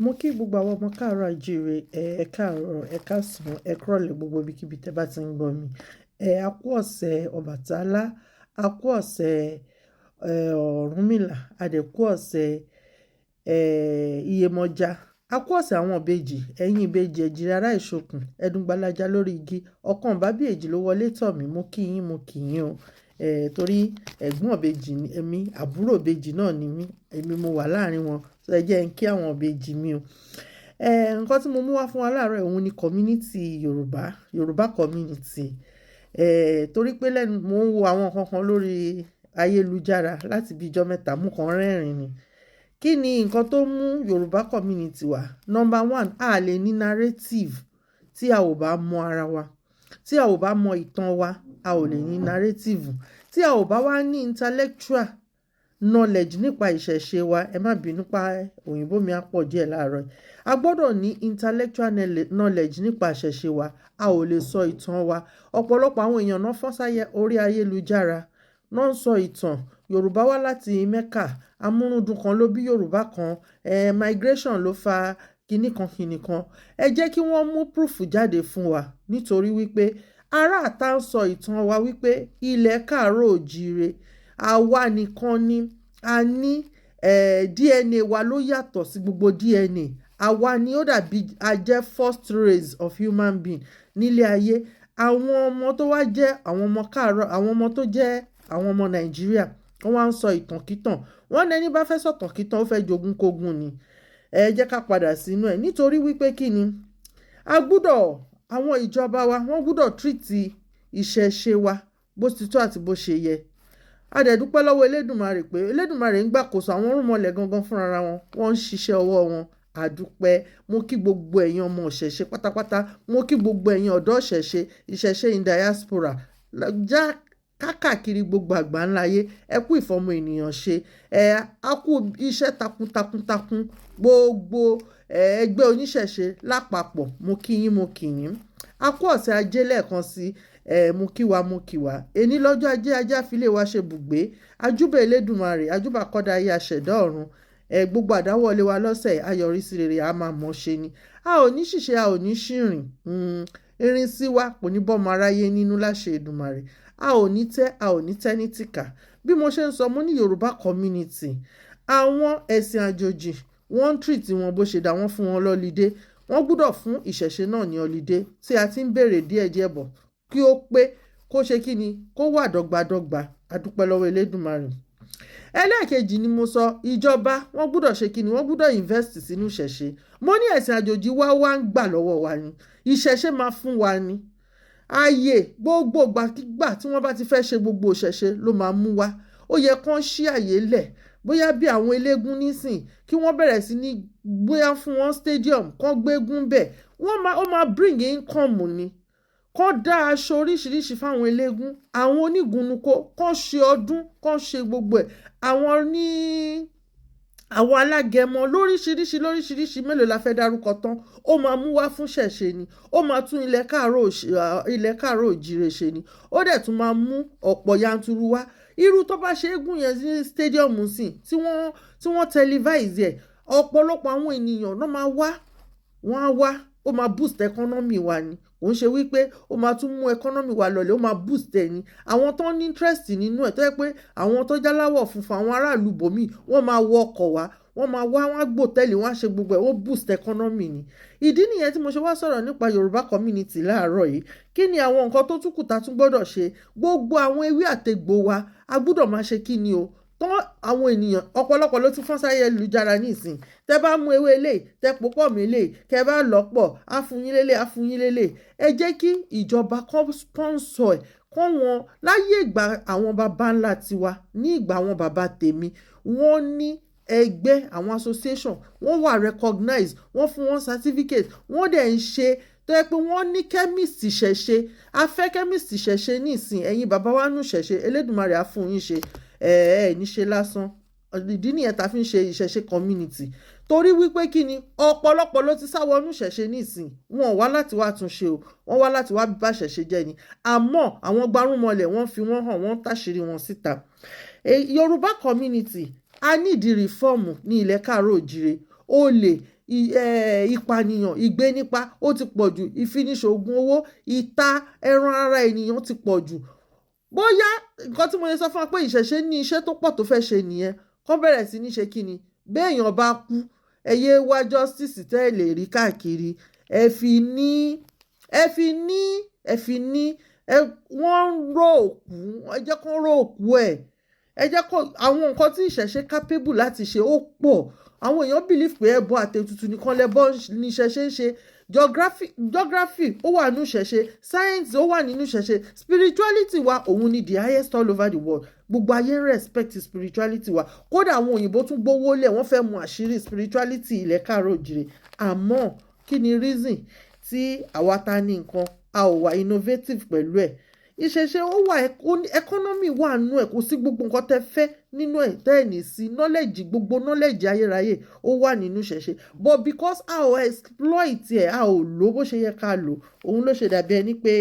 Mo kí gbogbo àwọn ọmọ káàárọ̀ oòjíire, ẹ káàárọ̀, ẹ káàsán, ẹ kúrọ̀lẹ́ gbogbo ibikíbi tẹ́ bá ti ń gbọ́ mi. A kú ọ̀sẹ̀ Ọbàtálá, a kú ọ̀sẹ̀ Ọ̀rúnmìlà, a dẹ̀ kú ọ̀sẹ̀ Iyemọja, a kú ọ̀sẹ̀ àwọn ìbejì, ẹ̀yin ìbejì ẹ̀jìrẹ́ ará ìṣokùn, ẹ̀dùn gbalaja lórí igi, ọ̀kan bábí èjì ló wọlé tọ̀ mí, mo kí yín o. Torí ẹ̀gbọ́n ìbejì ni èmi, àbúrò ìbejì náà ni mí, èmi mo wà láàrin wọn, so ẹ jẹ́ n kí àwọn ìbejì mi o. Nǹkan tí mo mú wá fún wa láàárọ̀ òun ni community Yoruba Community. Torí pé lẹ́nu mo ń wo àwọn nǹkan kan lórí ayélujára láti bí ijọ́ mẹ́ta, mú kan rẹ́rìn ni. Kí ni nǹkan tó mú Yoruba Community wá? Number one, a lè ní narrative tí a ò bá mọ ara wa, tí a ò bá mọ ìtàn wa, a ò lè ní narrative. Tí a ò bá wá ní intellectual knowledge nípa ìṣẹ̀ṣe wa, ẹ má bínú pa òyìnbó mi á pọ̀ díẹ̀ láàárọ̀. A gbọ́dọ̀ ní intellectual knowledge nípa ìṣẹ̀ṣe wa, a ò lè sọ ìtàn wa. Ọ̀pọ̀lọpọ̀ àwọn èèyàn náà fọ́n sáyẹ orí ayélujára náà ń sọ ìtàn. Yorùbá wá láti Mẹ́kà, amúrúdùn kan ló bí Yorùbá kan, migration ló fa kinní kan. Ẹ jẹ́ kí wọ́n mú proof jáde fún wa, nítorí wípé ará àta ń sọ ìtàn wa wípé ilẹ̀ káàárọ̀ oòjíire àwa nìkan ni a ní DNA wa ló yàtọ̀ sí gbogbo DNA. Àwa ni ó dàbí a jẹ́ first race of human being nílé ayé. Àwọn ọmọ tó wá jẹ́ àwọn ọmọ káàárọ̀, àwọn ọmọ tó jẹ́ àwọn ọmọ Nàìjíríà, wọ́n wá ń sọ ìtànkítàn. Wọ́n ní ẹni bá fẹ́ sọ̀tàn kítàn ó fẹ́ jogún kógún ni. Ẹ jẹ́ ká padà sínú ẹ̀, nítorí wípé kí ni àwọn ìjọba wa wọ́n gbọ́dọ̀ treat ìṣẹ̀ṣe wa bó ti tó àti bó ṣe yẹ. A dẹ̀ dúpẹ́ lọ́wọ́ Elédùmarè pé Elédùmarè ń gbàkóso, àwọn orúnmọlẹ̀ gangan fúnra wọn, wọ́n ń ṣiṣẹ́ ọwọ́ wọn. A dúpẹ́. Mo kí gbogbo ẹ̀yin ọmọ ìṣẹ̀ṣe pátápátá, mo kí gbogbo ẹ̀yin ọ̀dọ́ ìṣẹ̀ṣe in diaspora káàkiri gbogbo àgbáńlá ayé. Ẹ kú ìfọmọ ènìyàn ṣe, a kú iṣẹ́ takuntakun gbogbo ẹgbẹ́ oníṣẹ̀ṣe lápapọ̀. Mo kí yín. A kú ọ̀sẹ̀ ajé lẹ́ẹ̀kan sí. Mo kí wa ẹni lọ́jọ́ ajé ajé àfilé wa ṣe bùgbé, ajúbà Elédùmarè, ajúbà kọ́dá ayé aṣẹ̀dá ọ̀run. Gbogbo àdáwọ́lé wa lọ́sẹ̀ ayọ̀rísí rere a máa mọ̀ ṣe ni. A ò ní ṣìṣe, a ò ní ṣìrìn. Irin sí wa kò ní bọ́mọ aráyé nínú láṣẹ Èdùmarè. A ò ní tẹ́ ní tìkà. Bí mo ṣe ń sọ, mo ní Yoruba Community. Àwọn ẹ̀sìn àjòjì wọ́n ń treat wọn bó ṣe dá, wọ́n fún wọn lọ́lidé. Wọ́n gbọ́dọ̀ fún ìṣẹ̀ṣe náà ní ọlidé tí a ti ń béèrè díẹ̀díẹ̀ bọ̀ kí ó pé, kó ṣe kí ni, kó wà dọ́gbadọ́gba. A dúpẹ́ lọ́wọ́ Elédùmarè. Ẹlẹ́ẹ̀kejì ni mo sọ, ìjọba wọ́n gbọ́dọ̀ ṣe kí ni, wọ́n gbọ́dọ̀ invest sínú ìṣẹ̀ṣe. Mo ní ẹ̀sìn àjòjì wá ń gbà lọ́wọ́ wa ni, ìṣẹ̀ṣe máa fún wa ni. Ààyè gbogbo gbàkígbà tí wọ́n bá ti fẹ́ ṣe gbogbo ìṣẹ̀ṣe ló máa mú wa. Ó yẹ kán ṣí àyè lẹ̀, bóyá bí àwọn eléégún nísìn kí wọ́n bẹ̀rẹ̀ sí ní bóyá fún wọn stadium kán gbégún bẹ̀. Ó máa bring income ni. Kán dá aṣọ oríṣiríṣi fáwọn eléégún, àwọn onígunnuko kán ṣe ọdún, kán ṣe gbogbo ẹ̀. Àwọn alágẹmọ lóríṣiríṣi mélòó la fẹ́ dárúkọ tán. Ó máa mú wá fún ṣẹ̀ṣe ni. Ó máa tún ilẹ̀ káàárọ̀ oòjíire ṣe ni. Ó dẹ̀ tún máa mú ọ̀pọ̀ yanturu wá. Irú tó bá ṣe égún yẹn sí stadium sí tí wọ́n televise ẹ̀, ọ̀pọ̀lọpọ̀ àwọn ènìyàn náà máa wá, wọ́n á wá. Ó máa boost economy wa ni. Kò ń ṣe wípé ó máa tún mú economy wa lọlẹ̀, ó máa boost ẹ̀ ni. Àwọn tó ní interest nínú ẹ̀ tó yẹ pé àwọn tó jáláwọ̀ funfun, àwọn aráàlú bòmí, wọ́n máa wọ ọkọ̀ wá, wọ́n máa wá, wọ́n á gbòtẹ́lì, wọ́n á ṣe gbogbo ẹ̀, ó boost economy ni. Ìdí nìyẹn tí mo ṣe wá sọ̀rọ̀ nípa Yoruba Community láàárọ̀ yìí. Kí ni àwọn nǹkan tó tún kù tá tún gbọ́dọ̀ ṣe? Gbogbo àwọn ewé àtegbò wa a gbọ́dọ̀ máa ṣe kí ni o. Tán àwọn ènìyàn ọ̀pọ̀lọpọ̀ ló ti fọ́n sáyé ayélujára nísìn. Tẹ́ bá mú ewé eléyìí, tẹ́ pòpọ̀ mí eléyìí, kẹ́ bá lọ́pọ̀, á fún yín lélẹ̀. Ẹ jẹ́ kí ìjọba kan sponsor ẹ̀, kán wọn láyé ìgbà àwọn baba ńlá tiwa, ní ìgbà àwọn baba tèmi, wọ́n ní ẹgbẹ́ àwọn association, wọ́n wà recognized, wọ́n fún wọn certificate, wọ́n dẹ̀ ń ṣe tó yẹ pé wọ́n ní chemist ìṣẹ̀ṣe. A fẹ́ chemist ìṣẹ̀ṣe nísìn, ẹ̀yin bàbá wa nù ìṣẹ̀ṣe, Elédùmarè á fún yín ṣe. Ní ṣe lásán. Ìdí nìyẹn tá fi ń ṣe ìṣẹ̀ṣe community. Torí wípé kí ni, ọ̀pọ̀lọpọ̀ ló ti sáwọnú ìṣẹ̀ṣe nísìn. Wọn wá láti wá tún ṣe o, wọ́n wá láti wá bá ìṣẹ̀ṣe jẹ́ ni. Àmọ́ àwọn gbarúmọlẹ̀ wọ́n fi wọ́n hàn, wọ́n táṣìírí wọn síta. Yoruba Community a need reform ní ilẹ̀ káàárọ̀ oòjíire. olè, ìpànìyàn, ìgbénipa ó ti pọ̀ jù, ìfiniṣògùn owó, ìta ẹran ara ènìyàn ti pọ̀ jù. Bóyá nǹkan tí mo lè sọ fún wa pé ìṣẹ̀ṣe ní iṣẹ́ tó pọ̀ tó fẹ́ ṣe nìyẹn, kó bẹ̀rẹ̀ sí ní ṣe kí ni, béèyàn bá kú ẹ yé wá justice tẹ́ ẹ lè rí káàkiri, wọ́n ń ró òkú, ẹ jẹ́ kó ró òkú ẹ̀, ẹ jẹ́ kó àwọn nǹkan tí ìṣẹ̀ṣe capable láti ṣe ó pọ̀. Àwọn èèyàn believe pé ẹbọ àtètùtù nìkan lẹbọ ní ìṣẹ̀ṣe ń ṣe. Geography ó wà nínú ìṣẹ̀ṣe, science ó wà nínú ìṣẹ̀ṣe, spirituality wa òun ni the highest all over the world. Gbogbo ayé ń respect spirituality wa, kódà àwọn òyìnbó tún gbówó lẹ̀ wọ́n fẹ́ mọ àṣírí spirituality ilẹ̀ káàárọ̀ òjìrè. Àmọ́ kí ni reason tí àwa ta ní nǹkan a ò wà innovative pẹ̀lú ẹ̀? Ìṣẹ̀ṣe ó wà, economy wà nínú ẹ̀, kò sí gbogbo nǹkan tẹ́ fẹ́ nínú ẹ̀ tẹ́ ẹ̀ ní sí knowledge, gbogbo knowledge ayérayé ó wà nínú ìṣẹ̀ṣe, but because a ò exploit ẹ̀, a ò lò bó ṣe yẹ ká lò, òun ló ṣe dàbí ẹni pé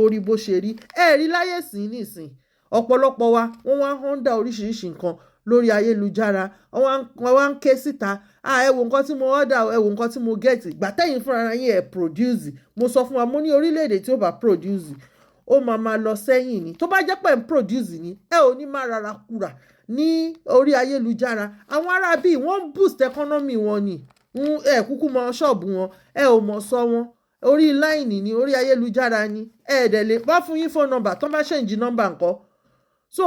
ó rí bó ṣe rí. Ẹ rí láyé sí nísìn ọ̀pọ̀lọpọ̀ wa wọ́n wá honda oríṣiríṣi nǹkan lórí ayélujára, wọ́n wá ń ké síta, ẹ wo nǹkan tí mo order, ẹ wo nǹkan tí mo get, ìgbà tẹ́yìn fúnra yín ẹ̀ produce. Mo sọ fún wa, mo ní orílẹ̀-èdè tí ó bá produce ó máa lọ sẹ́yìn ni. Tó bá jẹ́ pé ń produce ni ẹ ò ní máa rárá kúrà ní orí ayélujára. Àwọn ará bíi wọ́n boost economy wọn ni, ẹ kúkú mọ ṣọ́ọ̀bù wọn, ẹ ò mọ̀ sọ wọn, orí line ni, orí ayélujára ni, ẹ dẹ̀ lè bá fún yín phone number tó bá change number nǹkan. So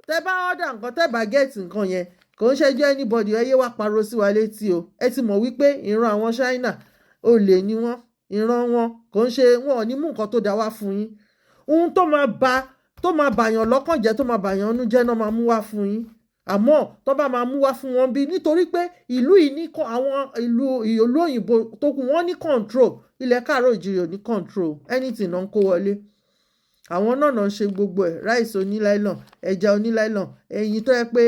tẹ bá order nǹkan tẹ bá get nǹkan yẹn kò ń ṣẹjọ́ anybody, ẹ yé wá pariwo sí wa létí o. Ẹ ti mọ̀ wípé ìran àwọn China olè ni wọ́n, ìran wọn kò ń ṣe, wọn ò ní mú nǹkan tó dá wá fún yín. Ohun tó máa bàyàn lọ́kàn jẹ́, tó máa bàyàn nú jẹ́ náà máa mú wá fún yín. Àmọ́ tó bá máa mú wá fún wọn bí, nítorí pé ìlú yìí ní àwọn ìlú òyìnbó tó kù wọ́n ní control, ilẹ̀ káàárọ̀ òjìrì ò ní control anything náà ń kó wọlé. Àwọn náà ń ṣe gbogbo ẹ̀, rice oníláìlọ́n, ẹja oníláìlọ́n, ẹyin tó yẹ pé